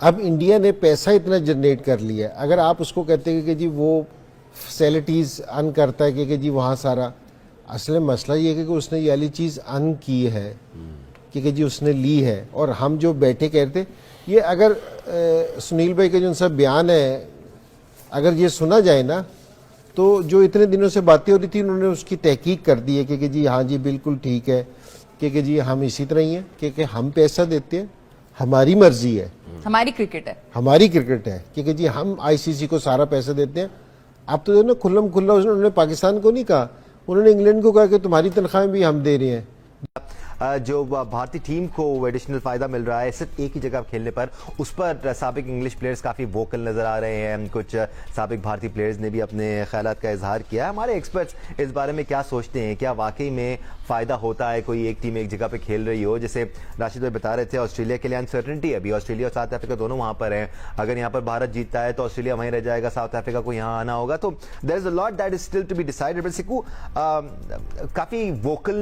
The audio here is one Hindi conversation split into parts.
अब इंडिया ने पैसा इतना जनरेट कर लिया, अगर आप उसको कहते हैं कि जी वो फैसिलिटीज़ अर्न करता है कि जी वहाँ सारा, असल में मसला ये है कि उसने ये वाली चीज़ अर्न की है कि जी उसने ली है। और हम जो बैठे कहते ये, अगर सुनील भाई का जो उनसा बयान है अगर ये सुना जाए ना, तो जो इतने दिनों से बातें हो रही थी उन्होंने उसकी तहकीक कर दी है कि जी हाँ जी बिल्कुल ठीक है, कि जी हम इसी तरह ही हैं कि हम पैसा देते हैं, हमारी मर्जी है, हमारी क्रिकेट है, हमारी क्रिकेट है कि जी हम आईसीसी को सारा पैसा देते हैं। अब तो ना खुल्लम खुल्ला उन्होंने पाकिस्तान को नहीं कहा, उन्होंने इंग्लैंड को कहा कि तुम्हारी तनख्वाहें भी हम दे रहे हैं। जो भारतीय टीम को एडिशनल फायदा मिल रहा है सिर्फ एक ही जगह खेलने पर, उस पर साबिक इंग्लिश प्लेयर्स काफ़ी वोकल नजर आ रहे हैं। कुछ साबिक भारतीय प्लेयर्स ने भी अपने ख्यालात का इजहार किया है। हमारे एक्सपर्ट्स इस बारे में क्या सोचते हैं, क्या वाकई में फ़ायदा होता है कोई एक टीम एक जगह पे खेल रही हो? जैसे राशिद भाई बता रहे थे, ऑस्ट्रेलिया के लिए अनसर्टेनिटी है अभी, ऑस्ट्रेलिया और साउथ अफ्रीका दोनों वहाँ पर हैं। अगर यहाँ पर भारत जीतता है तो ऑस्ट्रेलिया वहीं रह जाएगा, साउथ अफ्रीका को यहाँ आना होगा। तो there is a lot that is still to be decided. But सिकू काफ़ी वोकल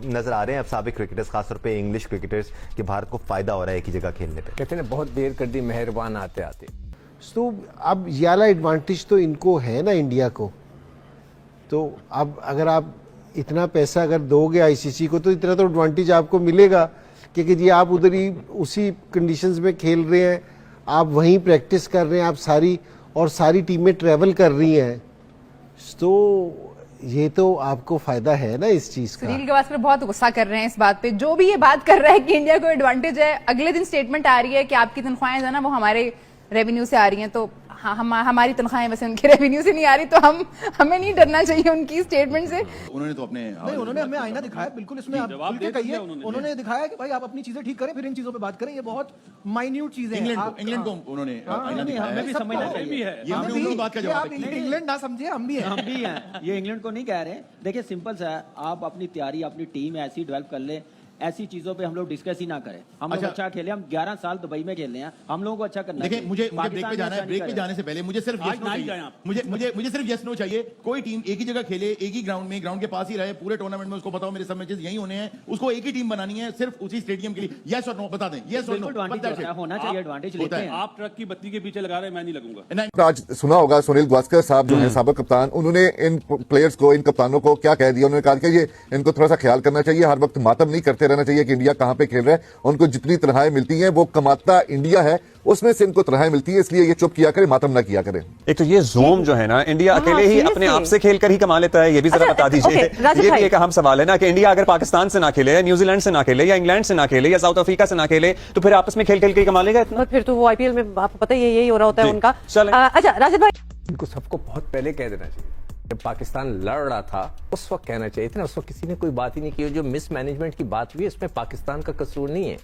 नजर आ रहे हैं अब साबिक क्रिकेटर्स, खासतौर पे इंग्लिश क्रिकेटर्स, कि भारत को फायदा हो रहा है एक ही जगह खेलने पे। कहते हैं बहुत देर कर दी मेहरबान आते आते। तो अब ये वाला एडवांटेज तो इनको है ना इंडिया को। तो अब अगर आप इतना पैसा अगर दोगे आईसीसी को तो इतना तो एडवांटेज आपको मिलेगा क्योंकि जी आप उधर ही उसी कंडीशंस में खेल रहे हैं, आप वहीं प्रैक्टिस कर रहे हैं, आप सारी टीमें ट्रैवल कर रही हैं। तो ये तो आपको फायदा है ना इस चीज का। सुनील गावस्कर बहुत गुस्सा कर रहे हैं इस बात पे, जो भी ये बात कर रहा है कि इंडिया को एडवांटेज है, अगले दिन स्टेटमेंट आ रही है कि आपकी तनख्वाहें जो है ना वो हमारे रेवेन्यू से आ रही हैं। तो हाँ, हमारी तनख्वाहें वैसे उनके रेवेन्यू से नहीं आ रही, तो हमें नहीं डरना चाहिए उनकी स्टेटमेंट से। उन्होंने तो अपने नहीं, उन्होंने हमें आईना दिखाया, बिल्कुल इसमें आप खुल के कहिए। उन्होंने दिखाया कि भाई आप अपनी चीजें ठीक करें, फिर इन चीजों पे बात करें। ये बहुत माइन्यूट चीजें हैं। इंग्लैंड को उन्होंने आईना दिखाया। हमें भी समझना चाहिए, ये हमने उनकी बात का जवाब आप इंग्लैंड ना समझिए, हम भी हैं। ये इंग्लैंड को नहीं कह रहे। देखिए सिंपल सा है, आप अपनी तैयारी अपनी टीम ऐसी डेवलप कर ले, ऐसी चीजों पे हम लोग डिस्कस ही ना करें। हम लोग अच्छा खेले, हम 11 साल दुबई में खेले हैं, हम लोगों को अच्छा करना है। देखिए मुझे ब्रेक पे जाना है, ब्रेक पे जाने से पहले मुझे सिर्फ यस नो चाहिए। मुझे सिर्फ यस नो चाहिए। कोई टीम एक ही जगह खेले, एक ही ग्राउंड में, ग्राउंड के पास ही रहे पूरे टूर्नामेंट में, उसको बताओ मेरे सब मैचेस यही होने हैं, उसको एक ही टीम बनानी है सिर्फ उसी स्टेडियम के लिए। यस और नो बता दें, यस और नो होना चाहिए। एडवांटेज लेते हैं। आप ट्रक की बत्ती के पीछे लगा रहे हैं, मैं नहीं लगूंगा। आज सुना होगा सुनील गावस्कर साहब जो है साबिक कप्तान, उन्होंने इन प्लेयर्स को, इन कप्तानों को क्या कह दिया? उन्होंने कहा कि ये इनको थोड़ा सा ख्याल करना चाहिए, हर वक्त मातम नहीं करते रहना चाहिए कि इंडिया कहां पे खेल रहा है। उनको जितनी तनख्वाहें मिलती हैं वो कमाता इंडिया है, उसमें से इनको तनख्वाहें मिलती है, इसलिए ये चुप किया करे, मातम ना किया करे। एक तो ये जोम जो है ना, इंडिया अकेले ही अपने आप से खेलकर ही कमा लेता है, ये भी जरा बता दीजिए। ये भी एक अहम सवाल है ना कि इंडिया अगर पाकिस्तान से ना खेले, या न्यूजीलैंड से ना खेले, या इंग्लैंड से ना खेले, या साउथ अफ्रीका से ना खेले, तो फिर आपस में खेल खेल के कमा लेगा इतना। फिर तो वो आईपीएल में आपको पता ही यही हो रहा होता है उनका। अच्छा राशिद भाई, इनको सबको बहुत पहले कह देना चाहिए। जब पाकिस्तान लड़ रहा था उस वक्त कहना चाहिए था ना, उस वक्त किसी ने कोई बात ही नहीं की। जो मिसमैनेजमेंट की बात हुई इसमें पाकिस्तान का कसूर नहीं है,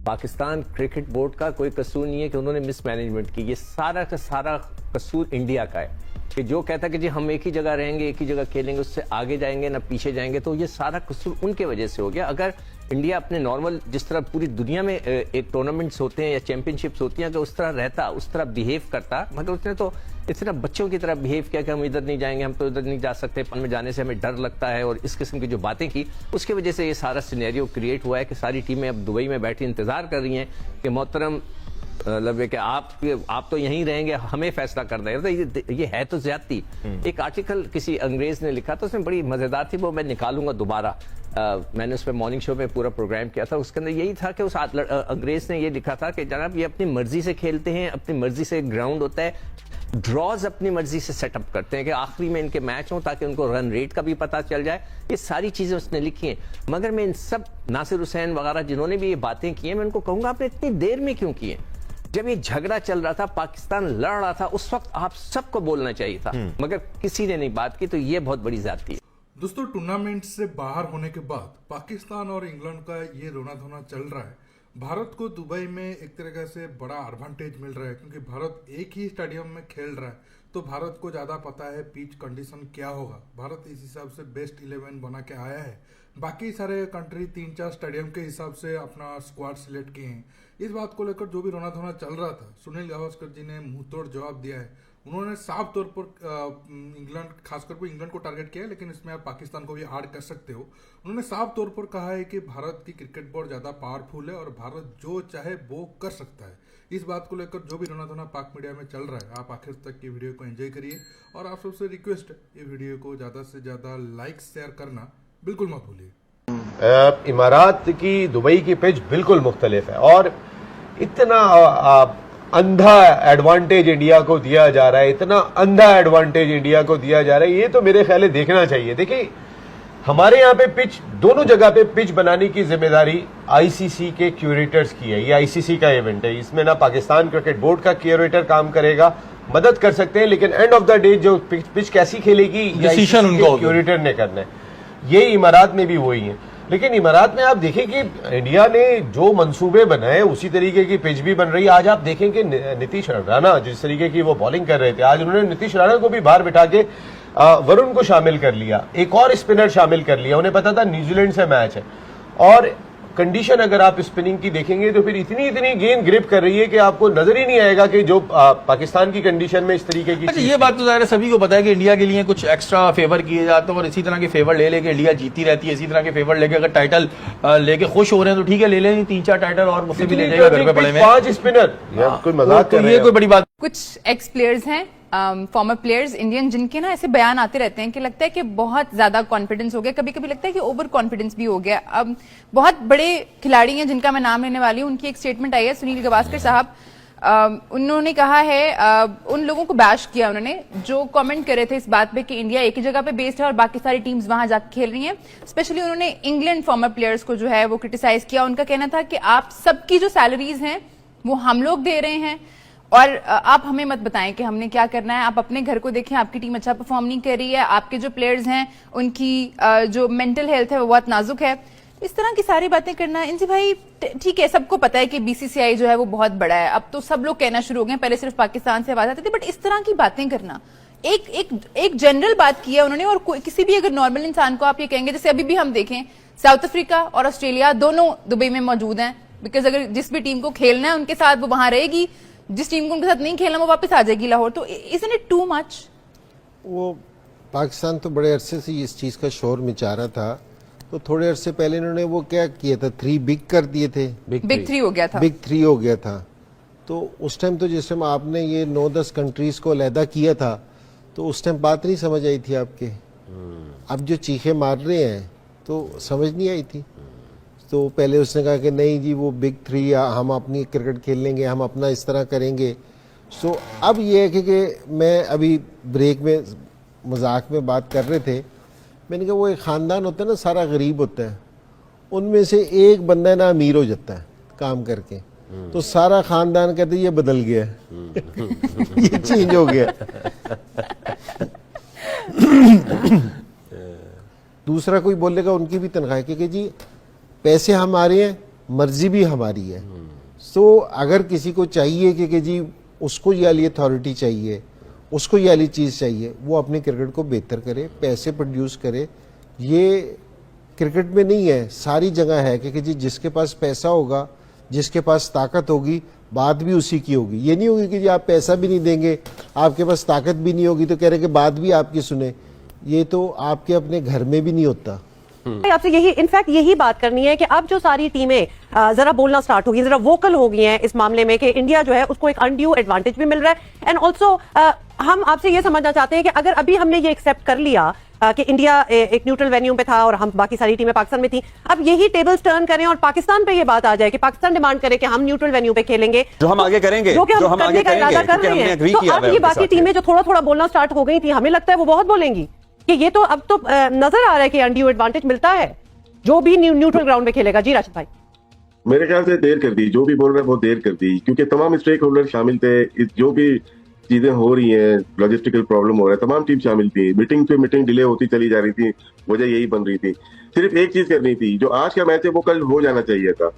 पाकिस्तान क्रिकेट बोर्ड का कोई कसूर नहीं है कि उन्होंने मिसमैनेजमेंट की। ये सारा का सारा कसूर इंडिया का है कि जो कहता कि जी हम एक ही जगह रहेंगे, एक ही जगह खेलेंगे, उससे आगे जाएंगे ना पीछे जाएंगे, तो ये सारा कसूर उनके वजह से हो गया। अगर इंडिया अपने नॉर्मल जिस तरह पूरी दुनिया में एक टूर्नामेंट्स होते हैं या चैंपियनशिप्स होती हैं, अगर उस तरह रहता, उस तरह बिहेव करता, मगर उसने तो इस तरह बच्चों की तरह बिहेव किया कि हम इधर नहीं जाएंगे, हम तो इधर नहीं जा सकते, पन में जाने से हमें डर लगता है, और इस किस्म की जो बातें की, उसकी वजह से ये सारा सिनेरियो क्रिएट हुआ है कि सारी टीमें अब दुबई में बैठी इंतजार कर रही हैं कि मोहतरम मतलब कि आप तो यहीं रहेंगे, हमें फैसला कर दें। तो ये है तो ज्यादती। एक आर्टिकल किसी अंग्रेज ने लिखा था, उसमें बड़ी मजेदार थी, वो मैं निकालूंगा दोबारा। मैंने उस पर मॉर्निंग शो में पूरा प्रोग्राम किया था, उसके अंदर यही था कि उस अंग्रेज ने ये लिखा था कि जनाब ये अपनी मर्जी से खेलते हैं, अपनी मर्जी से ग्राउंड होता है, ड्रॉज अपनी मर्जी से सेटअप करते हैं कि आखिरी में इनके मैच हो ताकि उनको रन रेट का भी पता चल जाए। ये सारी चीजें उसने लिखी हैं। मगर मैं इन सब नासिर हुसैन वगैरह जिन्होंने भी ये बातें की हैं, मैं उनको कहूंगा आपने इतनी देर में क्यों की है? जब ये झगड़ा चल रहा था, पाकिस्तान लड़ रहा था, उस वक्त आप सबको बोलना चाहिए था, मगर किसी ने नहीं बात की, तो ये बहुत बड़ी ज्यादती है। दोस्तों, टूर्नामेंट से बाहर होने के बाद पाकिस्तान और इंग्लैंड का ये रोना धोना चल रहा है। भारत को दुबई में एक तरीके से बड़ा एडवांटेज मिल रहा है क्योंकि भारत एक ही स्टेडियम में खेल रहा है, तो भारत को ज्यादा पता है पिच कंडीशन क्या होगा। भारत इस हिसाब से बेस्ट 11 बना के आया है। बाकी सारे कंट्री 3-4 स्टेडियम के हिसाब से अपना स्क्वाड सिलेक्ट किए हैं। इस बात को लेकर जो भी रोना धोना चल रहा था, सुनील गावस्कर जी ने मुंह तोड़ जवाब दिया है। उन्होंने साफ तौर पर इंग्लैंड, खासकर को इंग्लैंड को टारगेट किया है, लेकिन इसमें आप पाकिस्तान को भी ऐड कर सकते हो। उन्होंने साफ तौर पर कहा है कि भारत की क्रिकेट बोर्ड ज्यादा पावरफुल है और भारत जो चाहे वो कर सकता है। इस बात को लेकर जो भी रोना धोना पाक मीडिया में चल रहा है, आप आखिर तक की वीडियो को एंजॉय करिए और आप सबसे रिक्वेस्ट है ये वीडियो को ज़्यादा से ज़्यादा लाइक शेयर करना बिल्कुल मत भूलिए। इमारात की दुबई की पिच बिल्कुल मुख्तलिफ है और इतना अंधा एडवांटेज इंडिया को दिया जा रहा है, इतना अंधा एडवांटेज इंडिया को दिया जा रहा है, ये तो मेरे ख्याल है देखना चाहिए। देखिए हमारे यहाँ पे पिच, दोनों जगह पे पिच बनाने की जिम्मेदारी आईसीसी के क्यूरेटर्स की है। ये आईसीसी का इवेंट है, इसमें ना पाकिस्तान क्रिकेट बोर्ड का क्यूरेटर काम करेगा, मदद कर सकते हैं, लेकिन एंड ऑफ द डे जो पिच कैसी खेलेगी डिसीजन उनको क्यूरेटर ने करना है। ये इमारात में भी वही है। लेकिन इमारात में आप देखें कि इंडिया ने जो मंसूबे बनाए उसी तरीके की पिच भी बन रही है। आज आप देखें कि नीतीश राणा जिस तरीके की वो बॉलिंग कर रहे थे, आज उन्होंने नीतीश राणा को भी बाहर बिठा के वरुण को शामिल कर लिया, एक और स्पिनर शामिल कर लिया। उन्हें पता था न्यूजीलैंड से मैच है और कंडीशन अगर आप स्पिनिंग की देखेंगे तो फिर इतनी गेंद ग्रिप कर रही है कि आपको नजर ही नहीं आएगा कि जो पाकिस्तान की कंडीशन में इस तरीके की। अच्छा, ये बात तो ज़ाहिर है सभी को पता है कि इंडिया के लिए कुछ एक्स्ट्रा फेवर किए जाते हैं और इसी तरह के फेवर ले लेके इंडिया जीती रहती है। इसी तरह के फेवर लेके अगर टाइटल लेके खुश हो रहे हैं तो ठीक है, ले लें 3-4 टाइटल और मुझसे भी ले जाएगा घर पे पड़े में 5 स्पिनर। कोई मजाक कर रहे हैं? ये कोई बड़ी बात। कुछ एक्स प्लेयर्स हैं, फॉर्मर प्लेयर्स इंडियन, जिनके ना ऐसे बयान आते रहते हैं कि लगता है कि बहुत ज्यादा कॉन्फिडेंस हो गया, कभी कभी लगता है कि ओवर कॉन्फिडेंस भी हो गया। अब बहुत बड़े खिलाड़ी हैं जिनका मैं नाम लेने वाली हूं, उनकी एक स्टेटमेंट आई है। सुनील गावस्कर साहब, उन्होंने कहा है, उन लोगों को बैश किया उन्होंने जो कमेंट कर रहे थे इस बात पे कि इंडिया एक ही जगह पे बेस्ड है और बाकी सारी टीम्स वहां जाकर खेल रही हैं। स्पेशली उन्होंने इंग्लैंड फॉर्मर प्लेयर्स को जो है वो क्रिटिसाइज किया। उनका कहना था कि आप सबकी जो सैलरीज हैं वो हम लोग दे रहे हैं और आप हमें मत बताएं कि हमने क्या करना है। आप अपने घर को देखें, आपकी टीम अच्छा परफॉर्म नहीं कर रही है, आपके जो प्लेयर्स हैं उनकी जो मेंटल हेल्थ है वो बहुत नाजुक है। इस तरह की सारी बातें करना, इनसे भाई ठीक है, सबको पता है कि बीसीसीआई जो है वो बहुत बड़ा है, अब तो सब लोग कहना शुरू हो गए, पहले सिर्फ पाकिस्तान से आवाज आती थी, बट इस तरह की बातें करना, एक जनरल बात की है उन्होंने। और किसी भी अगर नॉर्मल इंसान को आप ये कहेंगे, जैसे अभी भी हम देखें साउथ अफ्रीका और ऑस्ट्रेलिया दोनों दुबई में मौजूद हैं, बिकॉज अगर जिस भी टीम को खेलना है उनके साथ वो वहां रहेगी, जिस टीम को उनके साथ नहीं खेलना वो वापस आ जाएगी लाहौर। तो इजंट इट टू मच? वो पाकिस्तान तो बड़े अरसे से इस चीज़ का शोर मचा रहा था, तो थोड़े अरसे पहले इन्होंने वो क्या किया था, 3 बिग कर दिए थे, बिग 3 हो गया था, बिग 3 हो गया था। तो उस टाइम तो जिस टाइम आपने ये 9-10 कंट्रीज को अलहदा किया था तो उस टाइम बात नहीं समझ आई थी आपके। अब जो चीखे मार रहे हैं तो समझ नहीं आई थी। तो पहले उसने कहा कि नहीं जी वो बिग 3 हम अपनी क्रिकेट खेल लेंगे, हम अपना इस तरह करेंगे। सो अब ये है कि मैं अभी ब्रेक में मजाक में बात कर रहे थे, मैंने कहा वो एक ख़ानदान होता है ना, सारा गरीब होता है, उनमें से एक बंदा ना अमीर हो जाता है काम करके, तो सारा ख़ानदान कहते ये बदल गया ये चेंज हो गया। दूसरा कोई बोलेगा उनकी भी तनख्वाह, क्योंकि जी पैसे हमारे हैं, मर्जी भी हमारी है। सो अगर किसी को चाहिए कि जी उसको ये वाली अथॉरिटी चाहिए, उसको ये वाली चीज़ चाहिए, वो अपने क्रिकेट को बेहतर करे, पैसे प्रोड्यूस करे। ये क्रिकेट में नहीं है, सारी जगह है कि जी जिसके पास पैसा होगा, जिसके पास ताकत होगी, बात भी उसी की होगी। ये नहीं होगी कि जी आप पैसा भी नहीं देंगे, आपके पास ताकत भी नहीं होगी तो कह रहे कि बात भी आपकी सुने। ये तो आपके अपने घर में भी नहीं होता। आपसे यही इनफैक्ट यही बात करनी है कि अब जो सारी टीमें जरा बोलना स्टार्ट होगी, जरा वोकल हो गई हैं इस मामले में कि इंडिया जो है उसको एक अनड्यू एडवांटेज भी मिल रहा है। एंड ऑल्सो हम आपसे ये समझना चाहते हैं कि अगर अभी हमने ये एक्सेप्ट कर लिया कि इंडिया एक न्यूट्रल वेन्यू पे था और हम बाकी सारी टीमें पाकिस्तान में थी, अब यही टेबल्स टर्न करें और पाकिस्तान पे ये बात आ जाए कि पाकिस्तान डिमांड करे कि हम न्यूट्रल वेन्यू पे खेलेंगे, जो हम आगे करेंगे, जो हम करने का इरादा कर रहे हैं। तो अब ये बाकी टीमें जो थोड़ा थोड़ा बोलना स्टार्ट हो गई थी, हमें लगता है वो बहुत बोलेंगी कि ये तो अब तो नजर आ रहा है कि अनड्यू एडवांटेज मिलता है जो भी न्यूट्रल ग्राउंड में खेलेगा। जी राशिद भाई, मेरे ख्याल से देर कर दी, जो भी बोल रहे हैं वो देर कर दी, क्योंकि तमाम स्टेक होल्डर शामिल थे। जो भी चीजें हो रही हैं, लॉजिस्टिकल प्रॉब्लम हो रहा है, तमाम टीम शामिल थी। मीटिंग पे मीटिंग डिले होती चली जा रही थी, वजह यही बन रही थी। सिर्फ एक चीज करनी थी, जो आज का मैच है वो कल हो जाना चाहिए था,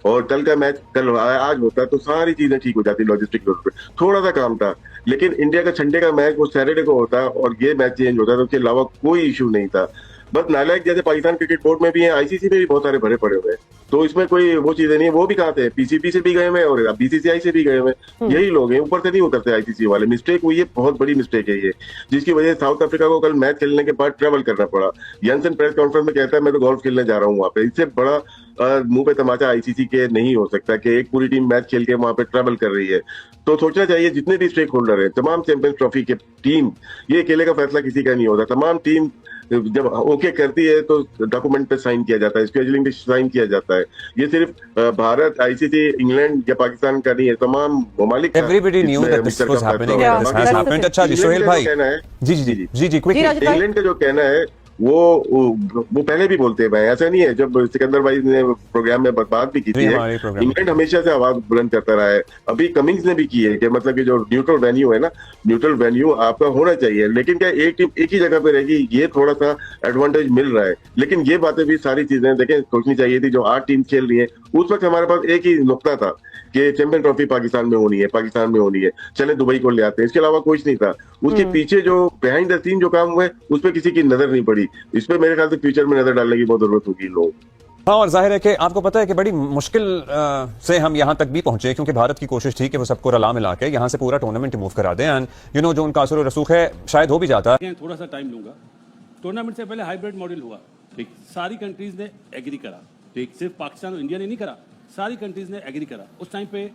और कल का मैच कल आज होता तो सारी चीजें ठीक हो जाती। लॉजिस्टिक पे थोड़ा सा काम था, लेकिन इंडिया का संडे का मैच वो सैटरडे को होता और ये मैच चेंज होता, तो उसके अलावा कोई इशू नहीं था। बस नालायक जैसे पाकिस्तान क्रिकेट बोर्ड में भी है, आईसीसी में भी बहुत सारे भरे पड़े हुए हैं, तो इसमें कोई वो चीजें नहीं है। वो भी कहाँ थे, पीसीबी से भी गए हुए और बीसीसीआई से भी गए हुए, यही लोग हैं, ऊपर से नहीं उतरते आईसीसी वाले। मिस्टेक हुई है, बहुत बड़ी मिस्टेक है ये, जिसकी वजह से साउथ अफ्रीका को कल मैच खेलने के बाद ट्रेवल करना पड़ा। यंसन प्रेस कॉन्फ्रेंस में कहता है मैं तो गोल्फ खेलने जा रहा हूँ वहाँ पे। इससे बड़ा मुंह पे तमाचा आईसीसी के नहीं हो सकता कि एक पूरी टीम मैच खेल के वहां पे ट्रेवल कर रही है। तो सोचना चाहिए जितने भी स्टेक होल्डर है, तमाम चैंपियंस ट्रॉफी के टीम, ये अकेले का फैसला किसी का नहीं होता। तमाम टीम जब ओके करती है तो डॉक्यूमेंट पे साइन किया जाता है, स्केड्यूलिंग पे साइन किया जाता है। ये सिर्फ भारत, आईसीसी, इंग्लैंड या पाकिस्तान का नहीं है, तमाम ममालिक। Everybody knew that this was happening and this has happened. अच्छा जी सोहेल भाई, जी जी जी जी जी क्विकली। इंग्लैंड का जो कहना है वो पहले भी बोलते हैं, ऐसा नहीं है। जब सिकंदर भाई ने प्रोग्राम में बात भी की थी, इंग्लैंड हमेशा से आवाज बुलंद करता रहा है। अभी कमिंग्स ने भी की है कि मतलब कि जो न्यूट्रल वेन्यू है ना, न्यूट्रल वेन्यू आपका होना चाहिए, लेकिन क्या एक टीम एक ही जगह पे रहेगी, ये थोड़ा सा एडवांटेज मिल रहा है। लेकिन ये बातें भी सारी चीजें देखें सोचनी चाहिए थी। जो 8 टीम खेल रही है, उस वक्त हमारे पास एक ही नुकता था कि चैंपियन ट्रॉफी पाकिस्तान में होनी है, पाकिस्तान में होनी है, चले दुबई को ले आते हैं, इसके अलावा कुछ नहीं था। उसके पीछे जो बिहाइंड द सीन जो काम हुआ है, उस पर किसी की नजर नहीं पड़ी। इस पे मेरे ख्याल से फ्यूचर में नजर डालने की बहुत जरूरत होगी लोगों को। हाँ, और जाहिर है कि आपको पता है कि बड़ी मुश्किल से हम यहाँ तक भी पहुंचे, क्योंकि भारत की कोशिश थी कि वो सबको रला मिला के यहाँ से पूरा टूर्नामेंट मूव करा दें। एंड यू नो जो उनका असर रसूख है शायद हो भी जाता। थोड़ा सा टाइम लूंगा। टूर्नामेंट से पहले हाइब्रिड मॉडल हुआ, ठीक, सारी कंट्रीज ने एग्री करा, ठीक, सिर्फ पाकिस्तान और इंडिया ने नहीं करा, सारी कंट्रीज ने एग्री करा। उस टाइम पे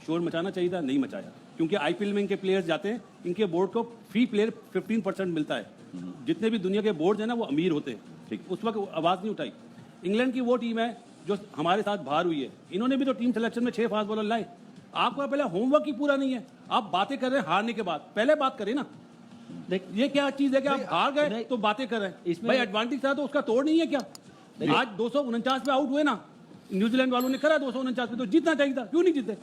शोर मचाना चाहिए था, नहीं मचाया, क्योंकि आईपीएल में इनके प्लेयर्स जाते हैं, इनके बोर्ड को फी प्लेयर 15% मिलता है। जितने भी दुनिया के बोर्ड हैं ना, वो अमीर होते हैं, ठीक, उस वक्त आवाज नहीं उठाई। इंग्लैंड की वो टीम है जो हमारे साथ बाहर हुई है, इन्होंने भी तो टीम सिलेक्शन में 6 फास्ट बॉलर लाए। आपका पहले होमवर्क ही पूरा नहीं है, आप बातें कर रहे हैं हारने के बाद, पहले बात करें ना। ये क्या चीज है कि आप हार गए तो बातें कर रहे हैं? भाई एडवांटेज था तो उसका तोड़ नहीं है क्या? आज 249 पे आउट हुए ना, न्यूजीलैंड वालों ने करा 249 पे, तो जीतना चाहिए था, क्यों नहीं जीते?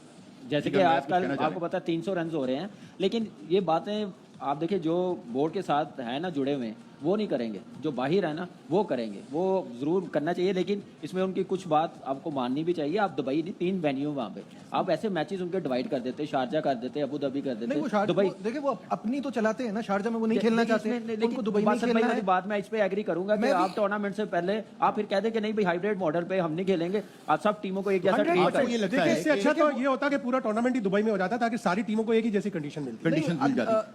जैसे कि आजकल आपको पता है 300 रन हो रहे हैं, लेकिन ये बातें आप देखिए जो बोर्ड के साथ है ना जुड़े हुए, वो नहीं करेंगे, जो बाहर है ना वो करेंगे, वो जरूर करना चाहिए। लेकिन इसमें उनकी कुछ बात आपको माननी भी चाहिए। आप दुबई नहीं, 3 वेन्यू वहाँ पे, आप ऐसे मैचेस उनके डिवाइड कर देते, शारजा कर देते, अबू धाबी कर देते, दुबई। देखिए वो अपनी तो चलाते हैं ना, शारजा में वो नहीं खेलना चाहते हैं, उनको दुबई में खेलना है। बात मैं इस पे एग्री करूंगा कि आप टूर्नामेंट से पहले आप फिर कह दे कि नहीं भाई हाइब्रिड मॉडल पे हम नहीं खेलेंगे, आप सब टीमों को एक जैसा ट्रीट करें। इससे अच्छा तो ये होता कि पूरा टूर्नामेंट ही दुबई में हो जाता, ताकि सारी टीमों को एक ही जैसी कंडीशन मिलती।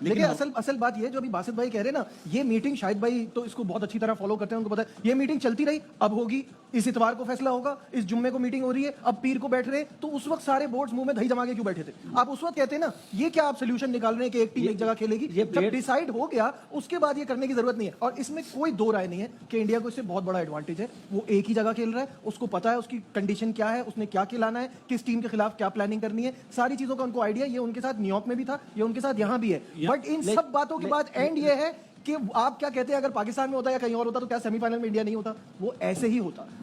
लेकिन असल बात ये जो अभी बासित भाई कह रहे हैं ना, ये मीटिंग शाहिद भाई तो इसको बहुत अच्छी तरह फॉलो करते हैं, उनको पता है ये मीटिंग चलती रही, अब होगी, इस इतवार को फैसला होगा, इस जुम्मे को मीटिंग हो रही है, अब पीर को बैठ रहे, तो उस वक्त सारे बोर्ड्स मुंह में दही जमा के क्यों बैठे थे? आप उस वक्त कहते हैं ना, ये क्या आप सोल्यूशन निकाल रहे हैं कि एक टीम एक जगह खेलेगी? जब डिसाइड हो गया उसके बाद ये करने की जरूरत नहीं है। और इसमें कोई दो राय नहीं है कि इंडिया को इससे बहुत बड़ा एडवांटेज है। वो एक ही जगह खेल रहा है, उसको पता है उसकी कंडीशन क्या है, उसने क्या खिलाना है, किस टीम के खिलाफ क्या प्लानिंग करनी है, सारी चीजों का उनको आइडिया। ये उनके साथ न्यूयॉर्क में भी था, ये उनके साथ यहां भी है। बट इन सब बातों के बाद एंड ये है कि आप क्या कहते हैं, अगर पाकिस्तान में होता या कहीं और होता तो क्या सेमीफाइनल में इंडिया नहीं होता? वो ऐसे ही होता।